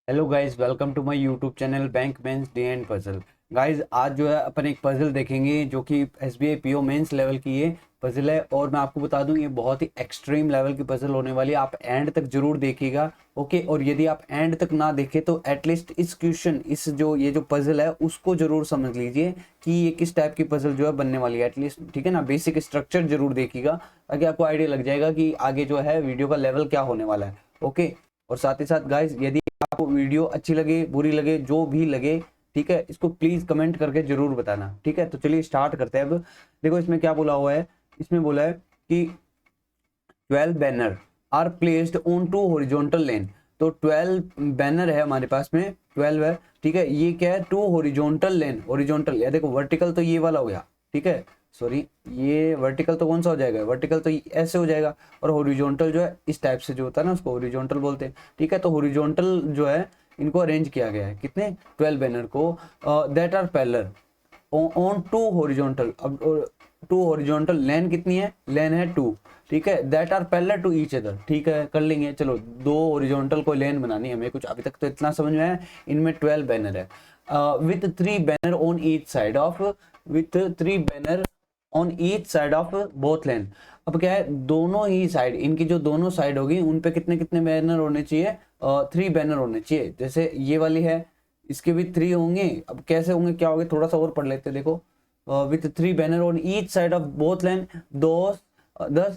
Hello guys, welcome to my YouTube channel bank mains day and puzzle. Guys आज जो है अपन एक puzzle देखेंगे जो कि एसबीआई पीओ मेंस लेवल की ये पजल है। और मैं आपको बता दूं ये बहुत ही एक्सट्रीम लेवल की पजल होने वाली है। आप एंड तक जरूर देखिएगा, ओके। और यदि आप एंड तक ना देखें तो एटलीस्ट इस क्वेश्चन ये जो पजल है उसको जरूर समझ लीजिए कि ये किस टाइप की पजल जो है बनने वाली है एटलीस्ट, ठीक है ना। बेसिक स्ट्रक्चर जरूर देखिएगा ताकि आपको आइडिया लग जाएगा कि आगे जो है वीडियो का लेवल क्या होने वाला है, ओके। और साथ ही साथ गाइस यदि आपको वीडियो अच्छी लगे, बुरी लगे, जो भी लगे, ठीक है, इसको प्लीज कमेंट करके जरूर बताना, ठीक है। तो चलिए स्टार्ट करते हैं। अब देखो इसमें क्या बोला हुआ है। इसमें बोला है कि 12 banner are placed on two horizontal lane. तो 12 बैनर है हमारे पास में, 12 है, ठीक है। ये क्या है, टू हॉरिजॉन्टल लेन। हॉरिजॉन्टल या देखो वर्टिकल तो ये वाला हो गया, ठीक है। सॉरी, ये वर्टिकल तो कौन सा हो जाएगा, वर्टिकल तो ऐसे हो जाएगा। और हॉरिजॉन्टल जो है इस टाइप से जो होता है ना उसको हॉरिजॉन्टल बोलते हैं, ठीक है। तो हॉरिजॉन्टल जो है इनको अरेंज किया गया है, कितने 12 बैनर को, that are parallel on two horizontal. अब टू हॉरिजॉन्टल लेन कितनी है, लेन है 2, ठीक है। That are parallel to each other, ठीक है, कर लेंगे। चलो दो हॉरिजॉन्टल को लेन बनानी है हमें, कुछ अभी तक तो इतना समझ में आया। इनमें 12 बैनर है with 3 banner on each side of, with 3 banner on each side of both lane. अब क्या है, दोनों ही साइड, इनकी जो दोनों साइड होगी उन पे कितने कितने बैनर होने चाहिए, 3 बैनर होने चाहिए। जैसे ये वाली है इसके भी 3 होंगे। अब कैसे होंगे, क्या होंगे, थोड़ा सा और पढ़ लेते हैं। देखो with 3 banner on each side of both lane, दो the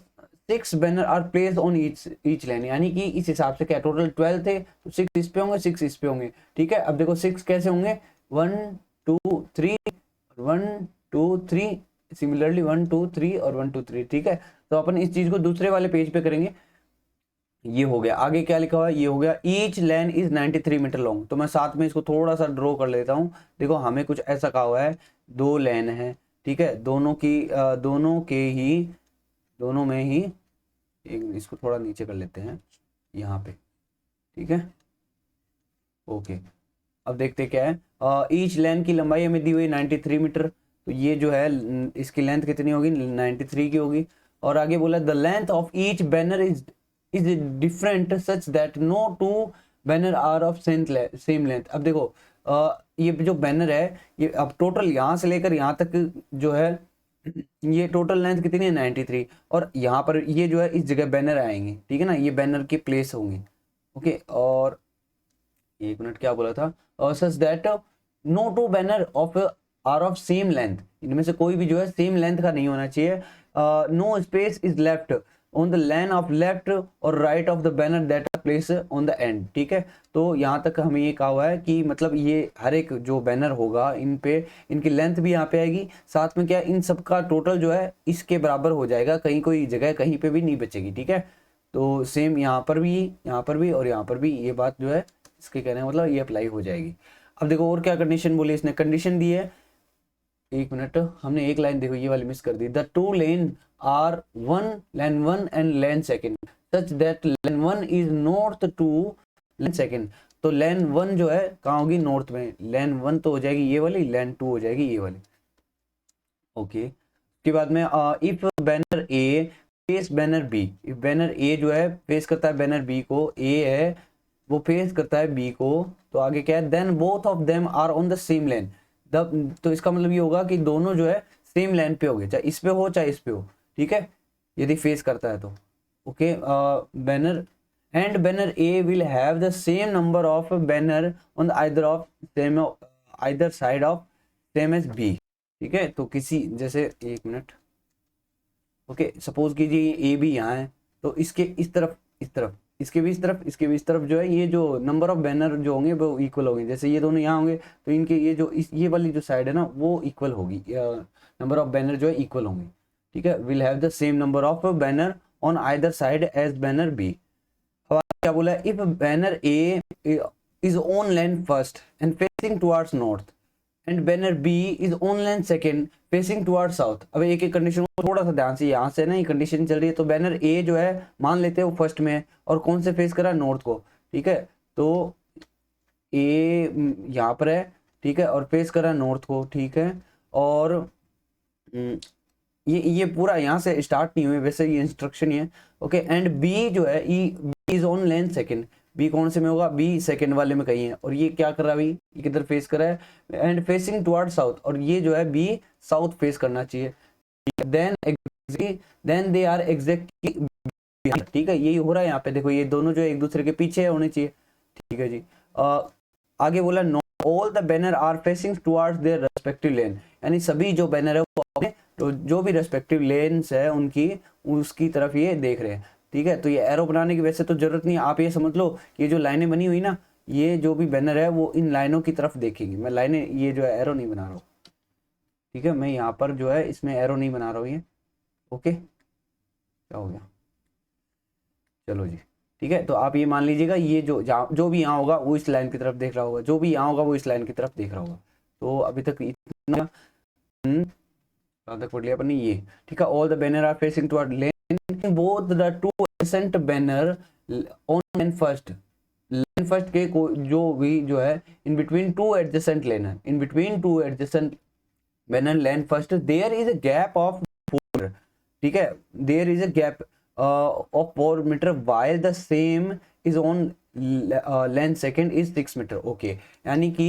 6 banner are placed on each lane. यानी कि इस हिसाब से क्या, टोटल 12 थे तो 6 इस पे होंगे, 6 इस पे होंगे, ठीक है। अब देखो 6 कैसे होंगे, 1 2 3, 1 2 3, सिमिलरली 1 2 3 और 1 2 3, ठीक है। तो अपन इस चीज को दूसरे वाले पेज पे करेंगे। ये हो गया, आगे क्या लिखा हुआ है, ये हो गया each lane is 93 meter long. तो मैं साथ में इसको थोड़ा सा ड्रॉ कर लेता हूँ। देखो हमें कुछ ऐसा कहा हुआ है, दो लेन है, ठीक है, दोनों की दोनों के ही, दोनों में ही, एक इसको थोड़ा नीचे कर लेते हैं यहाँ पे, ठीक है, ओके। अब देखते क्या है, ईच लेन की लंबाई हमें दी हुई 93 मीटर। तो ये जो है इसकी लेंथ कितनी होगी, 93 की होगी। और आगे बोला the length of each banner is different such that no two banner are of same length. अब देखो ये जो बैनर है, ये अब टोटल यहाँ से लेकर यहाँ तक जो है, ये टोटल लेंथ कितनी है 93। और यहाँ पर ये जो है इस जगह बैनर आएंगे, ठीक है ना, ये बैनर के प्लेस होंगे, ओके। और एक मिनट, क्या बोला था, such that no two banner of are of same length. इनमें से कोई भी जो है सेम लेंथ का नहीं होना चाहिए। No space is left on the line of left और right of the banner that are place on the end, ठीक है। तो यहाँ तक हमें ये कहा हुआ है कि मतलब ये हर एक जो बैनर होगा इन पे, इनकी लेंथ भी यहाँ पे आएगी, साथ में क्या इन सबका टोटल जो है इसके बराबर हो जाएगा, कहीं कोई जगह कहीं पे भी नहीं बचेगी, ठीक है। तो सेम यहाँ पर भी, यहाँ पर भी और यहाँ पर भी ये बात जो है इसके कहने का मतलब ये अप्लाई हो जाएगी। अब देखो और क्या कंडीशन बोली इसने, कंडीशन दी है, एक मिनट, हमने एक लाइन देखो ये वाली मिस कर दी। The two lane are one lane one and lane second such that lane one is north to lane second. तो लेन वन जो है कहाँ होगी, नॉर्थ में। लेन वन तो हो जाएगी ये वाली, लेन टू हो जाएगी ये वाली, ओके। उसके बाद में if banner A face banner B, if banner A जो है फेस करता है बैनर बी को, ए है वो फेस करता है बी को, तो आगे क्या है, then both of them are on the same lane. तो इसका मतलब ये होगा कि दोनों जो है सेम लेन पे होंगे, चाहे इस पे हो चाहे इस पे हो, ठीक है, यदि फेस करता है तो, okay. Banner and banner A will have the same number of banner on either of same, either side of same as B, ठीक है। तो किसी जैसे, एक मिनट, ओके, सपोज कीजिए ए भी यहाँ है, तो इसके इस तरफ, इस तरफ, इसके भी इस तरफ, इसके भी इस तरफ जो है, ये जो नंबर ऑफ बैनर जो होंगे वो इक्वल होंगे। जैसे ये दोनों यहाँ होंगे तो इनके ये जो ये वाली जो साइड है ना वो इक्वल होगी, नंबर ऑफ बैनर जो है इक्वल होंगे, ठीक है। Will have the same number of banner on either side as banner B. अब क्या बोला है, if banner A is on line first and facing towards north and banner B is on line second facing toward south. अब एक एक condition को थोड़ा सा ध्यान से, यहाँ से ना ये कंडीशन चल रही है, तो बैनर ए जो है मान लेते हैं वो फर्स्ट में है और कौन से फेस कर रहा है, नॉर्थ को, ठीक है। तो ए यहाँ पर है, ठीक है, और फेस कर रहा है नॉर्थ को, ठीक है। और हम्म, ये पूरा यहाँ से स्टार्ट नहीं हुए, वैसे ये इंस्ट्रक्शन ही है, ओके। एंड बी जो है E is on lane second, B कौन से में होगा, बी सेकंड वाले में कहीं है, और ये क्या कर रहा है, अभी ये किधर फेस कर रहा है, एंड फेसिंग टुवर्ड साउथ, और ये जो है बी साउथ फेस करना चाहिए। देन दे आर एग्जैक्टली, ठीक है, यही हो रहा है यहाँ पे, देखो ये दोनों जो है एक दूसरे के पीछे होने चाहिए, ठीक है जी। आगे बोला no all the banner are facing towards their respective lane, यानी सभी जो बैनर है वो अपने तो जो भी रेस्पेक्टिव लेन्स है उनकी उसकी तरफ ये देख रहे हैं, ठीक है। तो ये एरो बनाने की वैसे तो जरूरत नहीं है, आप ये समझ लो ये जो लाइनें बनी हुई ना, ये जो भी बैनर है वो इन लाइनों की तरफ देखेंगे। मैं लाइनें ये जो है एरो नहीं बना रहा हूँ, ठीक है, मैं यहाँ पर जो है इसमें एरो नहीं बना रहा हूँ ये, ओके, क्या हो गया, चलो जी, ठीक है। तो आप ये मान लीजिएगा ये जो भी यहाँ होगा वो इस लाइन की तरफ देख रहा होगा, जो भी यहाँ होगा वो इस लाइन की तरफ देख रहा होगा। तो अभी तक इतना कहाँ तक पढ़ लिया अपन ने, ये ठीक है। All the banner are facing toward lane, both the two adjacent banner on lane first, lane first के जो भी जो है in between two adjacent lane, in between two adjacent banner lane first there is a gap of 4, ठीक है, there is a gap of 4 meter while the same is on length second is 6 meter, okay. यानी कि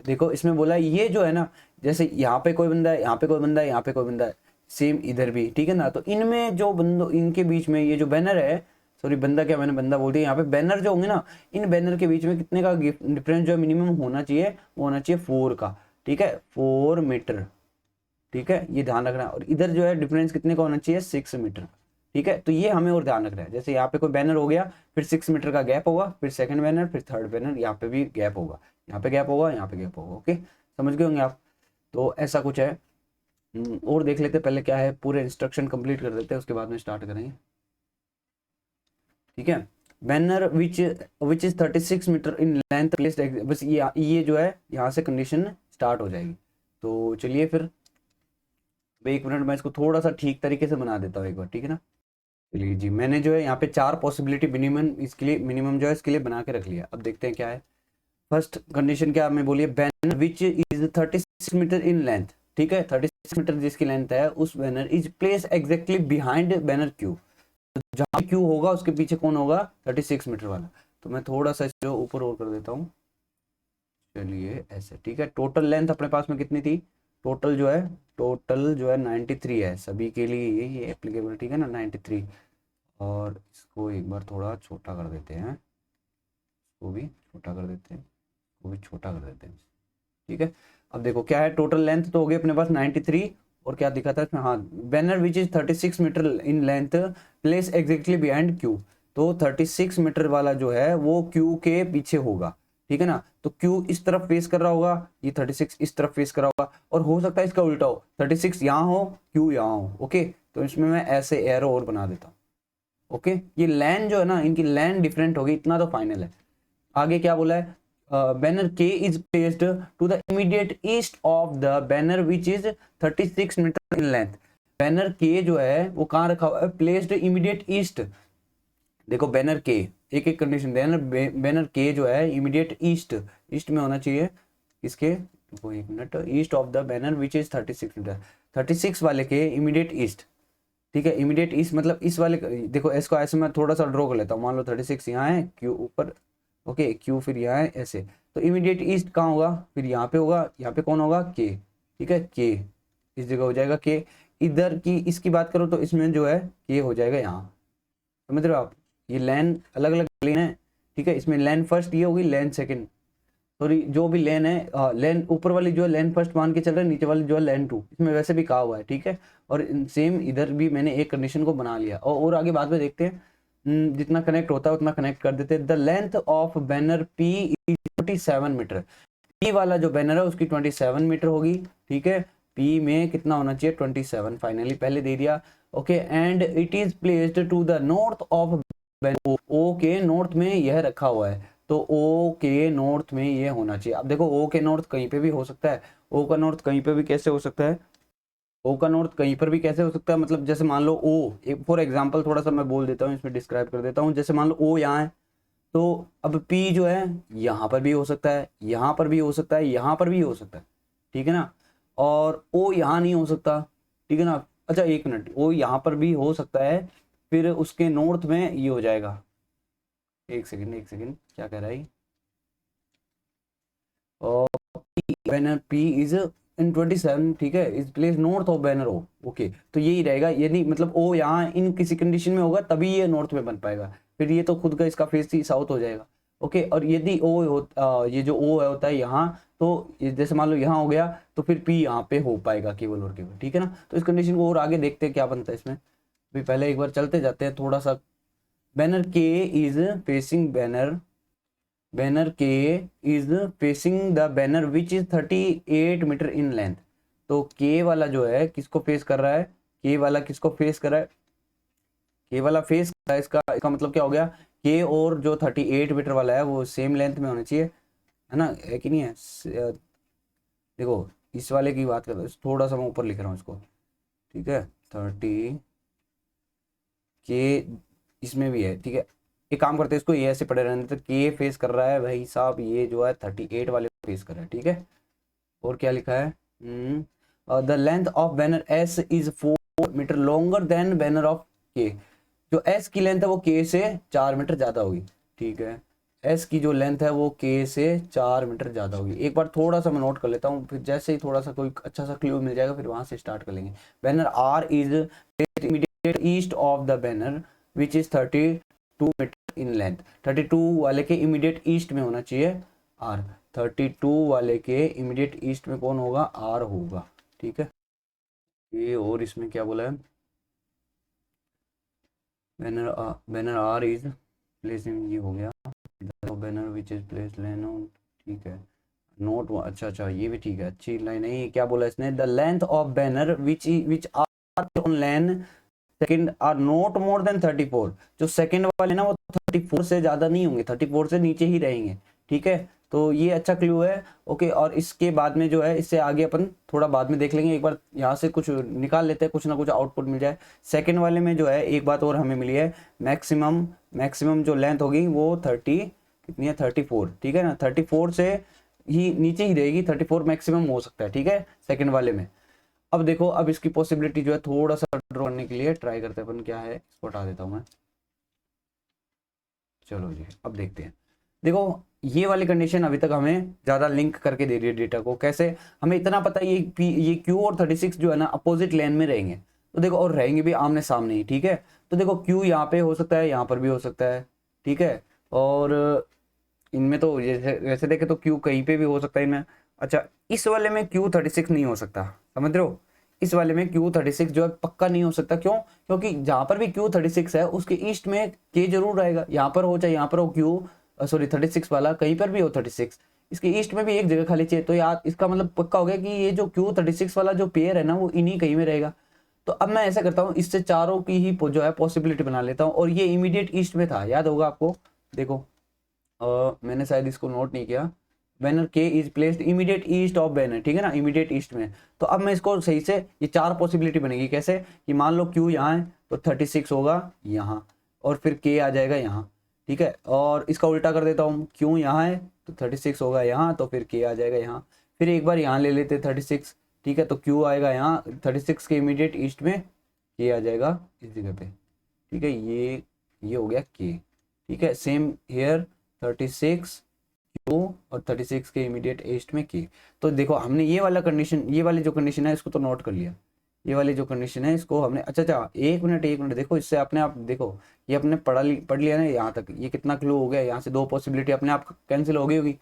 देखो इसमें बोला ये जो है ना, जैसे यहाँ पे कोई बंदा है, यहाँ पे कोई बंदा है, यहाँ पे कोई बंदा है, सेम इधर भी, ठीक है ना। तो इनमें जो बंदों इनके बीच में ये जो बैनर है, सॉरी बंदा क्या, मैंने बंदा बोल दिया, यहाँ पे बैनर जो होंगे ना, इन बैनर के बीच में कितने का डिफरेंस जो है मिनिमम होना चाहिए, वो होना चाहिए 4 का, ठीक है, 4 मीटर, ठीक है, ये ध्यान रखना। और इधर जो है डिफरेंस कितने का होना चाहिए, 6 मीटर, ठीक है। तो ये हमें और ध्यान रखना है, जैसे यहाँ पे कोई बैनर हो गया, फिर 6 मीटर का गैप होगा, फिर सेकंड बैनर, फिर थर्ड बैनर, यहाँ पे भी गैप होगा, यहाँ पे गैप होगा, यहाँ पे गैप होगा, ओके, समझ गए होंगे आप। तो ऐसा कुछ है। और देख लेते पहले क्या है, पूरे इंस्ट्रक्शन कंप्लीट कर देते हैं, उसके बाद में स्टार्ट करेंगे, ठीक है। Banner which is 36 meter in length placed, बस ये जो है यहाँ से कंडीशन स्टार्ट हो जाएगी। तो चलिए फिर 1 मिनट मैं इसको थोड़ा सा ठीक तरीके से बना देता हूँ एक बार, ठीक है ना। चलिए जी, मैंने जो है यहाँ पे 4 पॉसिबिलिटी मिनिमम इसके लिए, मिनिमम जो है इसके लिए बना के रख लिया। अब देखते हैं क्या है। फर्स्ट कंडीशन क्या हमें बोलिए, banner which is 36 meter in length, ठीक है, 36 मीटर जिसकी लेंथ है, उस banner is place exactly behind banner Q, तो जहाँ क्यू होगा उसके पीछे कौन होगा, 36 मीटर वाला। तो मैं थोड़ा सा इसको ऊपर और कर देता हूँ, चलिए ऐसे, ठीक है। टोटल लेंथ अपने पास में कितनी थी, टोटल जो है 93 है, सभी के लिए ये एप्लीकेबल, ठीक है ना, 93। और इसको एक बार थोड़ा छोटा कर देते हैं, इसको भी छोटा कर देते हैं, इसको भी छोटा कर देते हैं, ठीक है। अब देखो क्या है, टोटल लेंथ तो हो गई अपने पास 93, और क्या दिखा था इसमें, हाँ, banner which is 36 meter in length place exactly behind Q, तो 36 मीटर वाला जो है वो क्यू के पीछे होगा, ठीक है ना। तो क्यू इस तरफ फेस कर रहा होगा, ये 36 इस तरफ फेस कर रहा होगा, और हो सकता है इसका उल्टा हो, 36 यहाँ हो, क्यू यहाँ हो, ओके। तो इसमें मैं ऐसे एरो और बना देता हूँ, ओके। ये लैन जो है ना, इनकी लैन डिफरेंट होगी, इतना तो फाइनल है। आगे क्या बोला है, banner K is placed to the immediate east of the banner which is 36 meter in length, banner K जो है वो कहाँ रखा हुआ है, प्लेस्ड इमीडिएट ईस्ट। देखो बैनर के एक एक कंडीशन, बैनर के जो है इमीडिएट ईस्ट में होना चाहिए, इसके वो 1 minute, east of the banner which is 36 meter, 36 वाले के इमीडिएट ईस्ट, ठीक है। इमीडिएट ईस्ट मतलब इस वाले, देखो इसको ऐसे मैं थोड़ा सा ड्रॉ कर लेता हूँ, मान लो 36 यहाँ है, क्यू ऊपर, ओके, क्यू फिर यहाँ है ऐसे, तो इमीडिएट ईस्ट कहाँ होगा, फिर यहाँ पे होगा, यहाँ पे कौन होगा, के, ठीक है, के इस जगह हो जाएगा के। इधर की इसकी बात करो तो इसमें जो है के हो जाएगा यहाँ, समझ रहे हो आप, ये लेन अलग अलग लेन है, ठीक है। इसमें लेन फर्स्ट ये होगी, लेन सेकंड, सॉरी जो भी लेन है, लेन ऊपर वाली जो है लेन फर्स्ट मान के चल रहा है, नीचे वाली जो है लेन टू, इसमें वैसे भी कहा हुआ है, ठीक है। और सेम इधर भी मैंने एक कंडीशन को बना लिया, और आगे बाद में देखते हैं, जितना कनेक्ट होता है उतना कनेक्ट कर देते हैं। The length of banner P is 27 meter, P वाला जो बैनर है उसकी 27 मीटर होगी, ठीक है। पी में कितना होना चाहिए, 27, फाइनली पहले दे दिया, okay. And it is placed to the north of, okay north में यह रखा हुआ है, तो ओ के नॉर्थ में ये होना चाहिए। अब देखो ओ के नॉर्थ कहीं पे भी हो सकता है, ओ का नॉर्थ कहीं पे भी कैसे हो सकता है, ओ का नॉर्थ कहीं पर भी कैसे हो सकता है, मतलब जैसे मान लो ओ, फॉर एग्जांपल थोड़ा सा मैं बोल देता हूँ, इसमें डिस्क्राइब कर देता हूँ। जैसे मान लो ओ यहाँ है, तो अब पी जो है यहाँ पर भी हो सकता है, यहाँ पर भी हो सकता है, यहाँ पर भी हो सकता है, ठीक है ना। और ओ यहाँ नहीं हो सकता, ठीक है ना। अच्छा 1 मिनट, ओ यहाँ पर भी हो सकता है, फिर उसके नॉर्थ में ये हो जाएगा, एक सेकंड क्या कह रहा है? और बैनर पी इज इन 27, ठीक है, is place north of banner O. Okay, तो यही रहेगा, यदि मतलब ओ यहाँ इन किसी कंडीशन में होगा तभी ये नॉर्थ में बन पाएगा, फिर ये तो खुद का इसका फेस ही साउथ हो जाएगा। ओके, और यदि ओ हो ये जो ओ होता है यहाँ, तो ये जैसे मान लो यहाँ हो गया, तो फिर पी यहाँ पे हो पाएगा केवल और केवल, ठीक है ना। तो इस कंडीशन को और आगे देखते हैं क्या बनता है इसमें। अभी पहले एक बार चलते जाते हैं थोड़ा सा। Banner K is facing banner K is facing the banner which is 38 meter in length. तो के वाला जो है किसको फेस कर रहा है? के वाला किसको फेस कर रहा है? के वाला फेस कर रहा है, इसका मतलब क्या हो गया? के और जो 38 मीटर वाला है वो सेम लेंथ में होना चाहिए, है ना, है कि नहीं है? देखो इस वाले की बात कर रहा हूँ, थोड़ा सा मैं ऊपर लिख रहा हूँ इसको, ठीक है, 30 के इसमें भी है, ठीक है। एक काम करते हैं, इसको ये ऐसे पड़े रहने, तो के फेस कर रहा है भाई साहब, ये जो है 38 वाले को फेस कर रहा है, ठीक है। और क्या लिखा है? The length of banner S is 4 meter longer than banner of K. जो एस की लेंथ है वो के से 4 मीटर ज्यादा होगी, ठीक है। एस की जो लेंथ है वो के से 4 मीटर ज्यादा होगी। एक बार थोड़ा सा मैं नोट कर लेता हूँ, फिर जैसे ही थोड़ा सा कोई अच्छा सा क्लू मिल जाएगा फिर वहां से स्टार्ट कर लेंगे। Banner R is immediate east of the banner which is 32 meter in length. 32 वाले के इमीडिएट ईस्ट में होना चाहिए आर। 32 वाले के इमीडिएट ईस्ट में कौन होगा? आर होगा, ठीक है। ये और इसमें क्या बोला है? Banner R is place in, ये हो गया। बैनर विच इज प्लेस लेनो, ठीक है। नोट, अच्छा ये भी ठीक है, अच्छी लाइन है। क्या बोला इसने? The length of banner which are on lane second are not more than 34। जो सेकंड वाले ना वो 34 से ज्यादा नहीं होंगे, 34 से नीचे ही रहेंगे, ठीक है। तो ये अच्छा क्लू है। ओके, और इसके बाद में जो है, इससे आगे अपन थोड़ा बाद में देख लेंगे, एक बार यहाँ से कुछ निकाल लेते हैं, कुछ ना कुछ आउटपुट मिल जाए। सेकंड वाले में जो है एक बात और हमें मिली है, मैक्सिमम जो लेंथ होगी वो 30 कितनी है? 34, ठीक है ना। 34 से ही नीचे ही रहेगी, 34 मैक्सिमम हो सकता है, ठीक है, सेकंड वाले में। अब देखो, अब इसकी पॉसिबिलिटी जो है थोड़ा सा ड्रॉ करने के लिए ट्राई करते हैं अपन, क्या है, इसको हटा देता हूं मैं। चलो जी, अब देखते हैं। देखो ये वाली कंडीशन अभी तक हमें ज्यादा लिंक करके दे रही है डेटा को। कैसे? हमें इतना पता है ये क्यू और 36 जो है ना अपोजिट लेन में रहेंगे, तो देखो, और रहेंगे भी आमने सामने ही, ठीक है। तो देखो क्यू यहाँ पे हो सकता है, यहाँ पर भी हो सकता है, ठीक है। और इनमें तो जैसे वैसे देखे तो क्यू कहीं पे भी हो सकता है इनमें। अच्छा, इस वाले में क्यू 36 नहीं हो सकता, समझ रहे हो? इस वाले में क्यू 36 जो है पक्का नहीं हो सकता। क्यों? क्योंकि जहां पर भी क्यू 36 है उसके ईस्ट में के जरूर रहेगा, यहाँ पर हो चाहे यहाँ पर हो क्यू, सॉरी 36 वाला कहीं पर भी हो 36, इसके ईस्ट में भी एक जगह खाली चाहिए। तो यार इसका मतलब पक्का हो गया कि ये जो क्यू 36 वाला जो पेयर है ना वो इन्हीं कहीं में रहेगा। तो अब मैं ऐसा करता हूँ, इससे चारों की ही जो है पॉसिबिलिटी बना लेता हूँ। और ये इमीडिएट ईस्ट में था, याद होगा आपको। देखो मैंने शायद इसको नोट नहीं किया। Banner K is placed immediate east of banner, ठीक है ना, इमीडिएट ईस्ट में। तो अब मैं इसको सही से, ये चार पॉसिबिलिटी बनेगी कैसे, कि मान लो क्यू यहाँ है तो 36 होगा यहाँ, और फिर के आ जाएगा यहाँ, ठीक है। और इसका उल्टा कर देता हूँ, क्यू यहाँ है तो 36 होगा यहाँ, तो फिर के आ जाएगा यहाँ। फिर एक बार यहाँ ले लेते 36, ठीक है, तो क्यू आएगा यहाँ 36 के इमीडिएट ईस्ट में, के आ जाएगा इस जगह पे, ठीक है। ये हो गया के, ठीक है। सेम हेयर 36 क्यू और 36 के इमीडिएट ईस्ट में के। तो देखो हमने ये वाला कंडीशन, ये वाली जो कंडीशन है इसको तो नोट कर लिया। ये वाली जो कंडीशन है इसको हमने, अच्छा एक मिनट देखो, इससे अपने आप देखो, ये अपने पढ़ लिया ना यहाँ तक, ये कितना क्लू हो गया। यहाँ से दो पॉसिबिलिटी अपने आप कैंसिल हो गई होगी।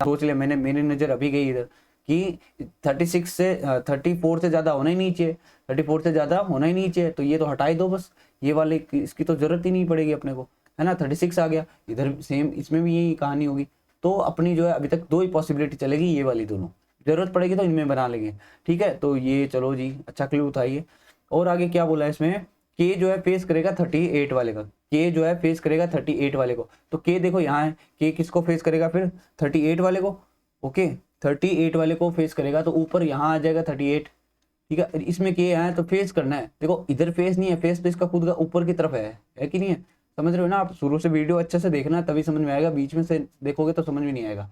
सोच लिया मैंने, मेरी नज़र अभी गई इधर कि 36 से 34 से ज़्यादा होना ही नहीं चाहिए, 34 से ज़्यादा होना ही नहीं चाहिए, तो ये तो हटा ही दो बस। ये वाले इसकी तो जरूरत ही नहीं पड़ेगी अपने को, है ना। 36 आ गया इधर, सेम इसमें भी यही कहानी होगी। तो अपनी जो है अभी तक दो ही पॉसिबिलिटी चलेगी, ये वाली दोनों। जरूरत पड़ेगी तो इनमें बना लेंगे, ठीक है। तो ये चलो जी, अच्छा क्लू था ये। और आगे क्या बोला है इसमें, के जो है फेस करेगा 38 वाले का, के जो है फेस करेगा 38 वाले को। तो के देखो यहाँ है, के किसको फेस करेगा फिर? 38 वाले को। ओके, 38 वाले को फेस करेगा तो ऊपर यहाँ आ जाएगा 38, ठीक है। इसमें के है तो फेस करना है, देखो इधर फेस नहीं है, फेस तो इसका खुद का ऊपर की तरफ है कि नहीं है? समझ रहे हो ना आप? शुरू से वीडियो अच्छे से देखना तभी समझ में आएगा, बीच में से देखोगे तो समझ में नहीं आएगा।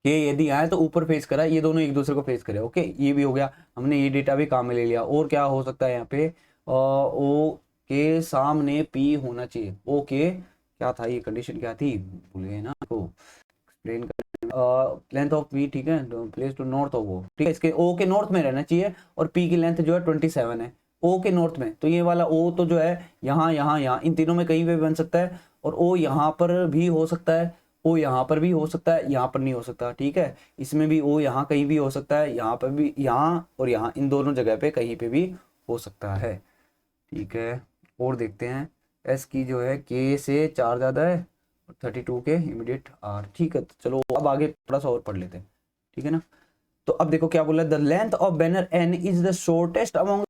ये यदि आए तो ऊपर फेस करा, ये दोनों एक दूसरे को फेस करे। ओके, ये भी हो गया, हमने ये डेटा भी काम में ले लिया। और क्या हो सकता है यहाँ पे? ओ के सामने पी होना चाहिए। ओके, क्या था ये कंडीशन, क्या थी भूल गए ना को एक्सप्लेन कर। लेंथ ऑफ पी, ठीक है, प्लेस टू नॉर्थ ऑफ वो, ठीक है, इसके ओ के नॉर्थ में रहना चाहिए और पी की लेंथ जो है 27 है ओ के नॉर्थ में, तो ये वाला ओ तो जो है यहाँ यहाँ यहाँ इन तीनों में कहीं पे भी बन सकता है, और ओ यहाँ पर भी हो सकता है, ओ यहाँ पर भी हो सकता है, यहाँ पर नहीं हो सकता, ठीक है, इसमें भी ओ यहाँ कहीं भी हो सकता है, यहाँ पर भी, यहाँ और यहाँ इन दोनों जगह पे कहीं पे भी हो सकता है, ठीक है। और देखते हैं एस की जो है के से 4 ज़्यादा है और 32 के इमीडिएट आर, ठीक है। तो चलो अब आगे थोड़ा सा और पढ़ लेते हैं, ठीक है ना। तो अब देखो क्या बोला, the length of banner N is the shortest among,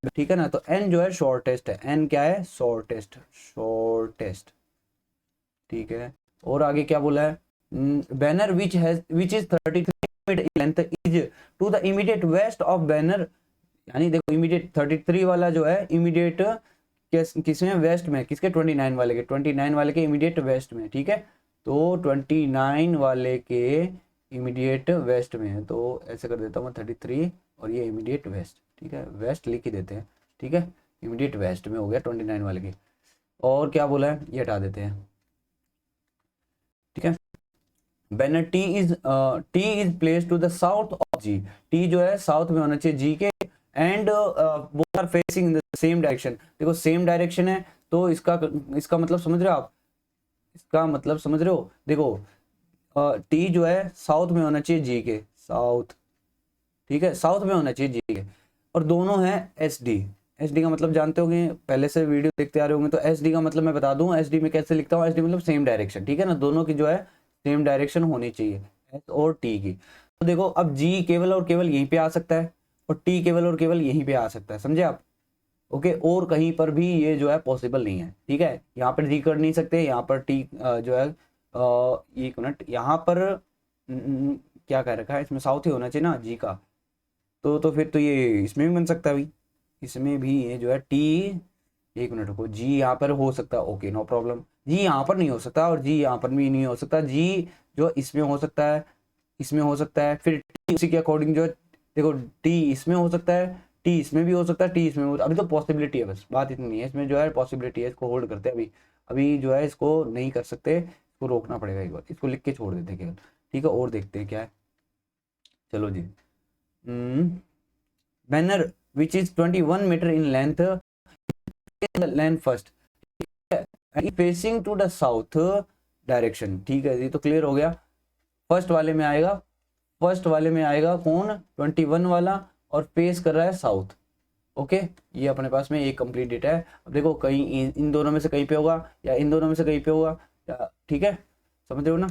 ठीक है ना, तो एन जो है शॉर्टेस्ट है, एन क्या है, शॉर्टेस्ट, शॉर्टेस्ट, ठीक है। और आगे क्या बोला है, banner which is 33 meter in length is to the immediate west of banner, यानी देखो इमीडिएट 33 वाला जो है इमीडिएट किसमें, वेस्ट में, किसके, 29 वाले के, 29 वाले के इमीडिएट वेस्ट में, ठीक है। तो 29 वाले के इमीडिएट वेस्ट में है, तो ऐसे कर देता हूँ 33 और ये इमीडिएट वेस्ट, ठीक है, वेस्ट लिख ही देते हैं, ठीक है, इमीडिएट वेस्ट में हो गया 29 वाले के। और क्या बोला है ये हटा देते हैं, ठीक है। Banner T is place to the south of G, T जो है साउथ में होना चाहिए जी के, and both are facing in the same direction, देखो सेम डायरेक्शन है, तो इसका मतलब समझ रहे हो आप, इसका मतलब समझ रहे हो, देखो टी जो है साउथ में होना चाहिए जी के, साउथ, ठीक है, साउथ में होना चाहिए जी के, और दोनों है एस डी, एस डी का मतलब जानते होंगे, पहले से वीडियो देखते आ रहे होंगे, तो एस डी का मतलब मैं बता दूं, एस डी में कैसे लिखता हूँ, एस डी मतलब सेम डायरेक्शन, ठीक है ना, दोनों की जो है सेम डायरेक्शन होनी चाहिए एस और टी की। तो देखो अब जी केवल और केवल यहीं पे आ सकता है और टी केवल और केवल यहीं पे आ सकता है, समझे आप, ओके, और कहीं पर भी ये जो है पॉसिबल नहीं है, ठीक है, यहाँ पर जी कर नहीं सकते, यहाँ पर टी जो है एक मिनट, यहाँ पर क्या कह रखा है, इसमें साउथ ही होना चाहिए ना जी का, तो फिर तो ये इसमें भी बन सकता है भाई, इसमें भी ये जो है टी, एक मिनट रुको, जी यहाँ पर हो सकता है, ओके नो प्रॉब्लम, जी यहाँ पर नहीं हो सकता और जी यहाँ पर भी नहीं हो सकता, जी जो इसमें हो सकता है, इसमें हो सकता है, फिर टी उसी के अकॉर्डिंग जो है, देखो टी इसमें हो सकता है, टी इसमें भी हो सकता है, टी इसमें हो, अभी तो पॉसिबिलिटी है, बस बात इतनी है, इसमें जो है पॉसिबिलिटी है, इसको होल्ड करते हैं अभी, अभी जो है इसको नहीं कर सकते, इसको रोकना पड़ेगा एक बार, इसको लिख के छोड़ देते हैं केवल, ठीक है। और देखते हैं क्या है, चलो जी, banner which is 21 metre in length first, facing to the south direction, ठीक है, ये तो क्लियर हो गया, फर्स्ट वाले में आएगा, फर्स्ट वाले में आएगा कौन, 21 वाला, और फेस कर रहा है साउथ, ओके, ये अपने पास में एक कंप्लीट डेटा है। अब देखो कहीं इन दोनों में से कहीं पे होगा या इन दोनों में से कहीं पे होगा, ठीक है, समझ रहे हो ना।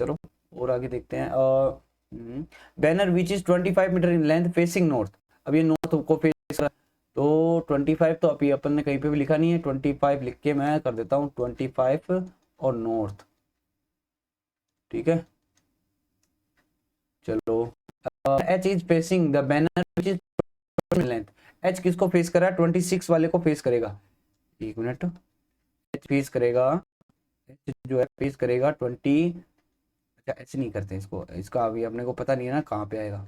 चलो और आगे देखते हैं, banner which is 25 meter in length facing north, अब ये नॉर्थ को फेस कर, तो 25 तो अभी अपन ने कहीं पे भी लिखा नहीं है, 25 लिख के मैं कर देता हूँ 25 और नॉर्थ, ठीक है। चलो H is facing the banner which is length, H किसको फेस कर रहा है, 26 वाले को फेस करेगा, एक मिनट, एच फेस करेगा, एच जो है फेस करेगा 20, अच्छा एच नहीं करते इसको, इसका अभी अपने को पता नहीं है ना कहाँ पे आएगा,